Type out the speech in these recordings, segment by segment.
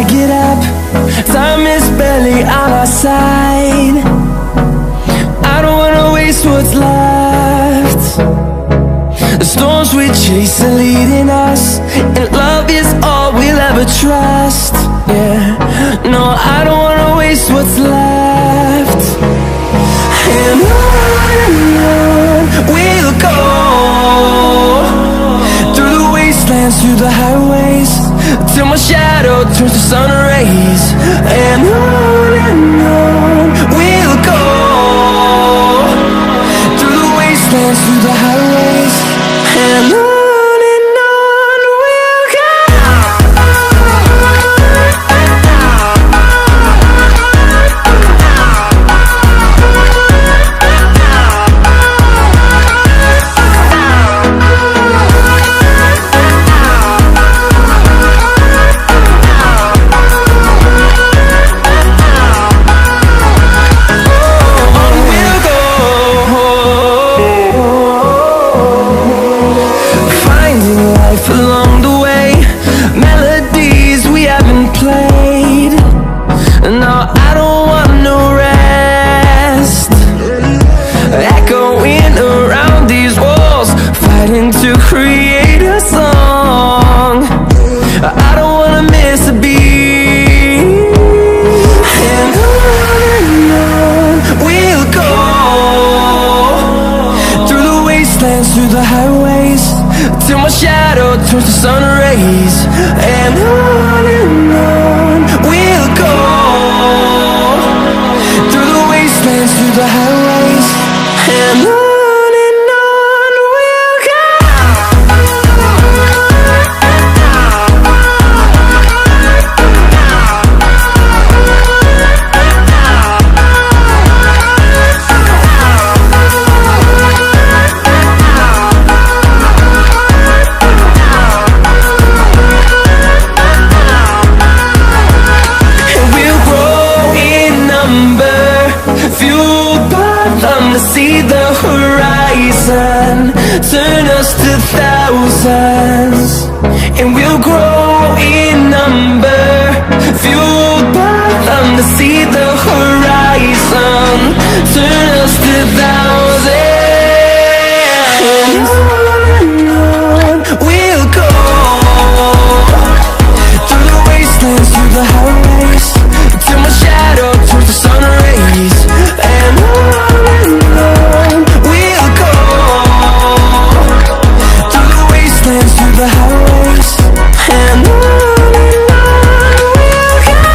I get up. Time is barely on our side. I don't wanna waste what's left. The storms we chase are leading us, and love is all we'll ever trust. Yeah, no, I don't wanna waste what's left. And on we'll go, through the wastelands, through the highways, till my shadow turns to sun rays. And on we'll go, through the wastelands, through the highways, and on. Along the way, melodies we haven't played. No, I don't want no rest. Echoing around these walls, fighting to create a song. I don't wanna miss a beat. And on we'll go, through the wastelands, through the highways, till my shadow turns to sun rays. And on we'll go, through the wastelands, through the highways, and on. To see the horizon, turn us to thousands, and we'll grow in number, fueled by them. To see the horizon, turn us to thousands, and on we'll go, through the wastelands, through the highways, till my shadow turns to sun rays. And on we'll go, through the wastelands, through the highways, and on we'll go.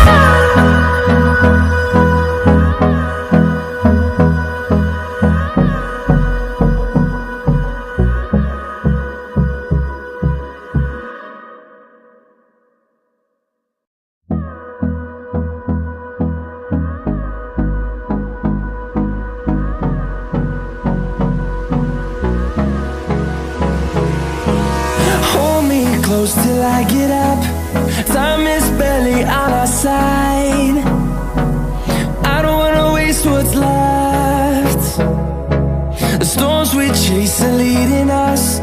Close till I get up. Time is barely on our side. I don't wanna waste what's left. The storms we chase are leading us,